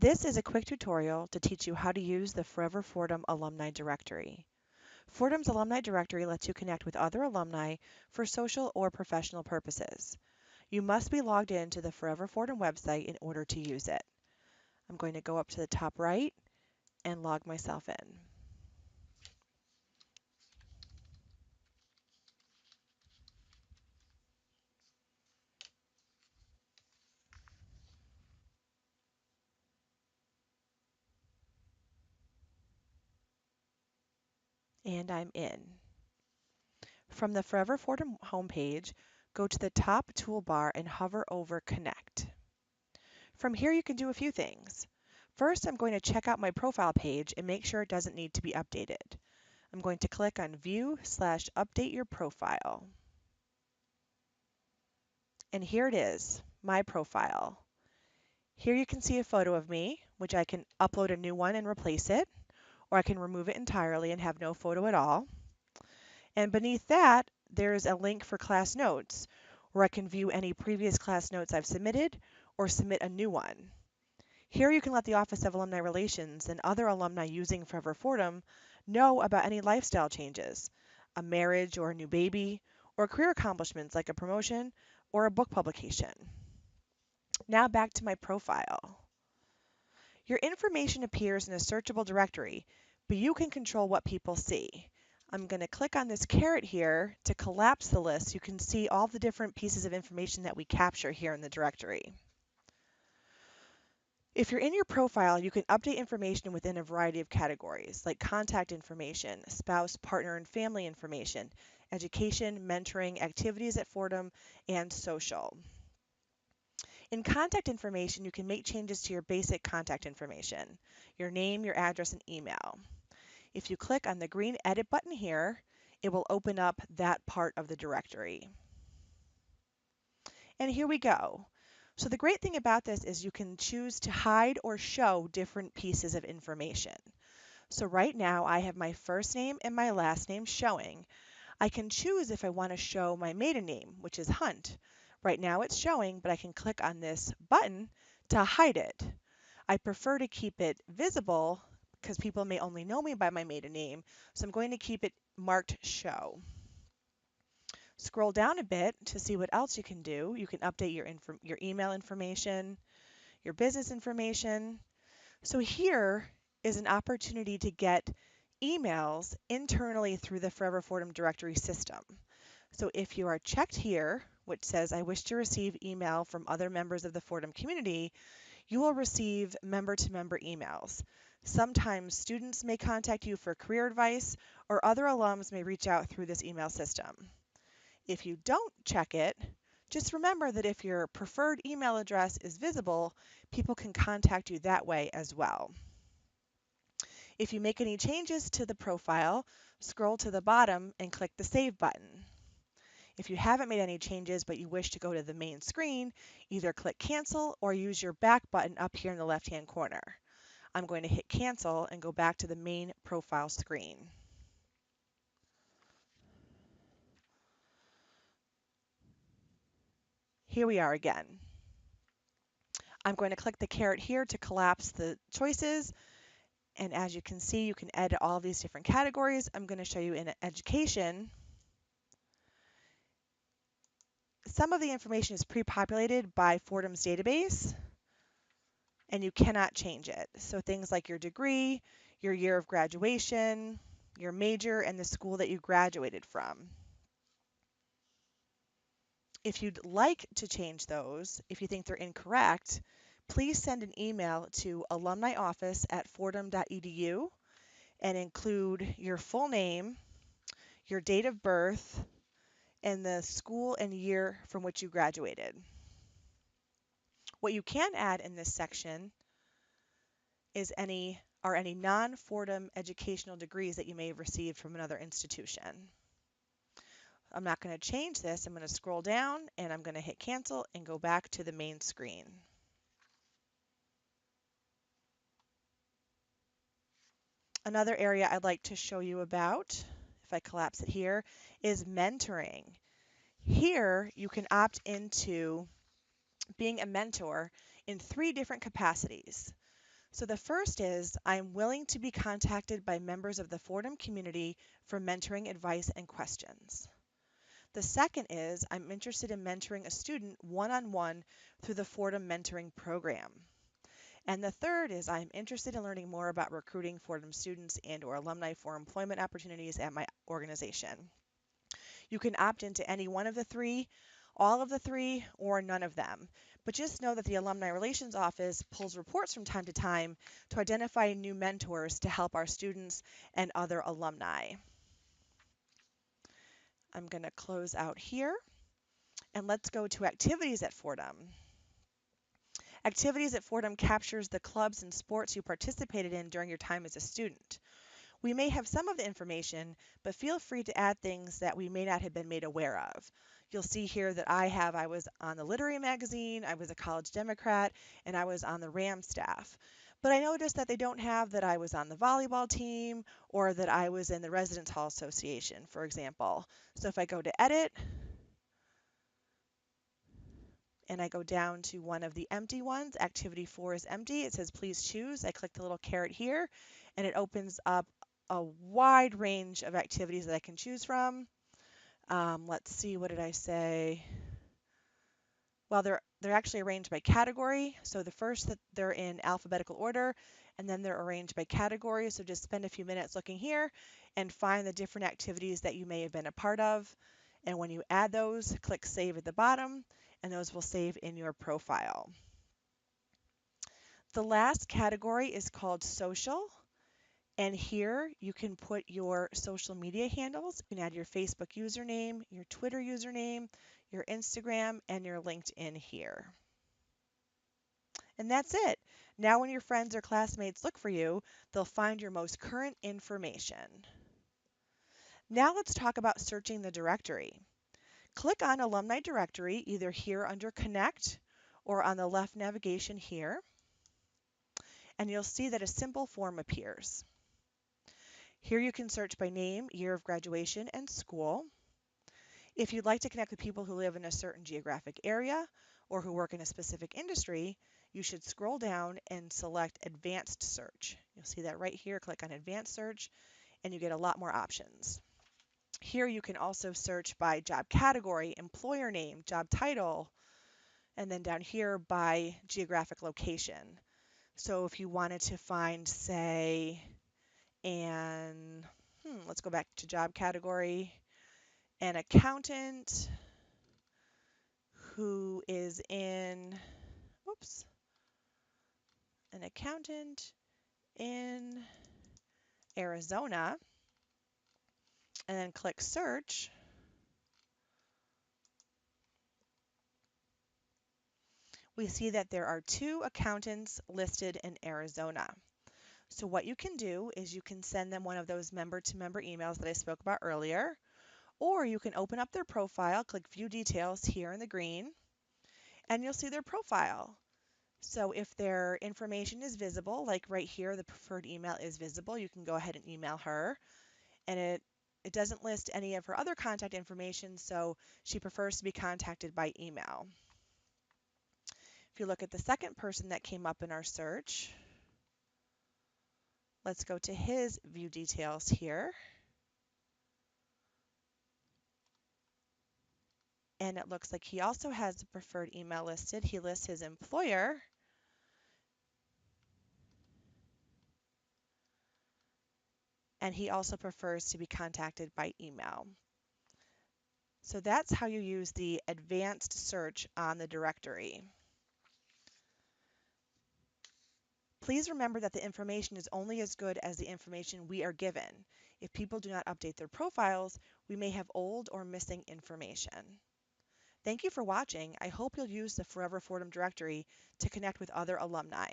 This is a quick tutorial to teach you how to use the Forever Fordham Alumni Directory. Fordham's Alumni Directory lets you connect with other alumni for social or professional purposes. You must be logged in to the Forever Fordham website in order to use it. I'm going to go up to the top right and log myself in. And I'm in. From the Forever Fordham homepage, go to the top toolbar and hover over Connect. From here, you can do a few things. First, I'm going to check out my profile page and make sure it doesn't need to be updated. I'm going to click on View/Update Your Profile. And here it is, my profile. Here you can see a photo of me, which I can upload a new one and replace it, or I can remove it entirely and have no photo at all. And beneath that, there's a link for class notes, where I can view any previous class notes I've submitted or submit a new one. Here you can let the Office of Alumni Relations and other alumni using Forever Fordham know about any lifestyle changes, a marriage or a new baby, or career accomplishments like a promotion or a book publication. Now back to my profile. Your information appears in a searchable directory, but you can control what people see. I'm going to click on this caret here to collapse the list so you can see all the different pieces of information that we capture here in the directory. If you're in your profile, you can update information within a variety of categories, like contact information, spouse, partner, and family information, education, mentoring, activities at Fordham, and social. In contact information, you can make changes to your basic contact information, your name, your address, and email. If you click on the green Edit button here, it will open up that part of the directory. And here we go. So the great thing about this is you can choose to hide or show different pieces of information. So right now I have my first name and my last name showing. I can choose if I want to show my maiden name, which is Hunt. Right now it's showing, but I can click on this button to hide it. I prefer to keep it visible because people may only know me by my maiden name, so I'm going to keep it marked show. Scroll down a bit to see what else you can do. You can update your email information, your business information. So here is an opportunity to get emails internally through the Forever Fordham directory system. So if you are checked here, which says I wish to receive email from other members of the Fordham community, you will receive member-to-member emails. Sometimes students may contact you for career advice, or other alums may reach out through this email system. If you don't check it, just remember that if your preferred email address is visible, people can contact you that way as well. If you make any changes to the profile, scroll to the bottom and click the Save button. If you haven't made any changes but you wish to go to the main screen, either click Cancel or use your back button up here in the left-hand corner. I'm going to hit Cancel and go back to the main profile screen. Here we are again. I'm going to click the caret here to collapse the choices. And as you can see, you can edit all of these different categories. I'm going to show you in education. Some of the information is pre-populated by Fordham's database, and you cannot change it. So things like your degree, your year of graduation, your major, and the school that you graduated from. If you'd like to change those, if you think they're incorrect, please send an email to alumnioffice@fordham.edu and include your full name, your date of birth, and the school and year from which you graduated. What you can add in this section is any non-Fordham educational degrees that you may have received from another institution. I'm not going to change this. I'm going to scroll down and I'm going to hit Cancel and go back to the main screen. Another area I'd like to show you about, if I collapse it here, is mentoring. Here you can opt into being a mentor in 3 different capacities. So the first is I'm willing to be contacted by members of the Fordham community for mentoring advice and questions. The second is I'm interested in mentoring a student one-on-one through the Fordham mentoring program. And the third is I'm interested in learning more about recruiting Fordham students and or alumni for employment opportunities at my organization. You can opt into any one of the three, all of the three, or none of them. But just know that the Alumni Relations Office pulls reports from time to time to identify new mentors to help our students and other alumni. I'm going to close out here and let's go to activities at Fordham. Activities at Fordham captures the clubs and sports you participated in during your time as a student. We may have some of the information, but feel free to add things that we may not have been made aware of. You'll see here that I was on the Literary Magazine, I was a college Democrat, and I was on the RAM staff. But I noticed that they don't have that I was on the volleyball team or that I was in the Residence Hall Association, for example. So if I go to edit and I go down to one of the empty ones, activity 4 is empty. It says please choose. I click the little caret here and it opens up a wide range of activities that I can choose from. Let's see, what did I say? Well, they're actually arranged by category. So the first that they're in alphabetical order, and then they're arranged by category. So just spend a few minutes looking here and find the different activities that you may have been a part of. And when you add those, click save at the bottom, and those will save in your profile. The last category is called social. And here you can put your social media handles. You can add your Facebook username, your Twitter username, your Instagram, and your LinkedIn here. And that's it. Now when your friends or classmates look for you, they'll find your most current information. Now let's talk about searching the directory. Click on Alumni Directory either here under Connect or on the left navigation here, and you'll see that a simple form appears. Here you can search by name, year of graduation, and school. If you'd like to connect with people who live in a certain geographic area or who work in a specific industry, you should scroll down and select Advanced Search. You'll see that right here. Click on Advanced Search, and you get a lot more options. Here you can also search by job category, employer name, job title, and then down here by geographic location. So if you wanted to find, say, let's go back to job category, an accountant who is in, an accountant in Arizona, and then click search. We see that there are 2 accountants listed in Arizona. So what you can do is you can send them one of those member-to-member emails that I spoke about earlier, or you can open up their profile, click View Details here in the green, and you'll see their profile. So if their information is visible, like right here, the preferred email is visible, you can go ahead and email her. And it doesn't list any of her other contact information, so she prefers to be contacted by email. If you look at the second person that came up in our search, let's go to his view details here. And it looks like he also has a preferred email listed. He lists his employer. And he also prefers to be contacted by email. So that's how you use the advanced search on the directory. Please remember that the information is only as good as the information we are given. If people do not update their profiles, we may have old or missing information. Thank you for watching. I hope you'll use the Forever Fordham directory to connect with other alumni.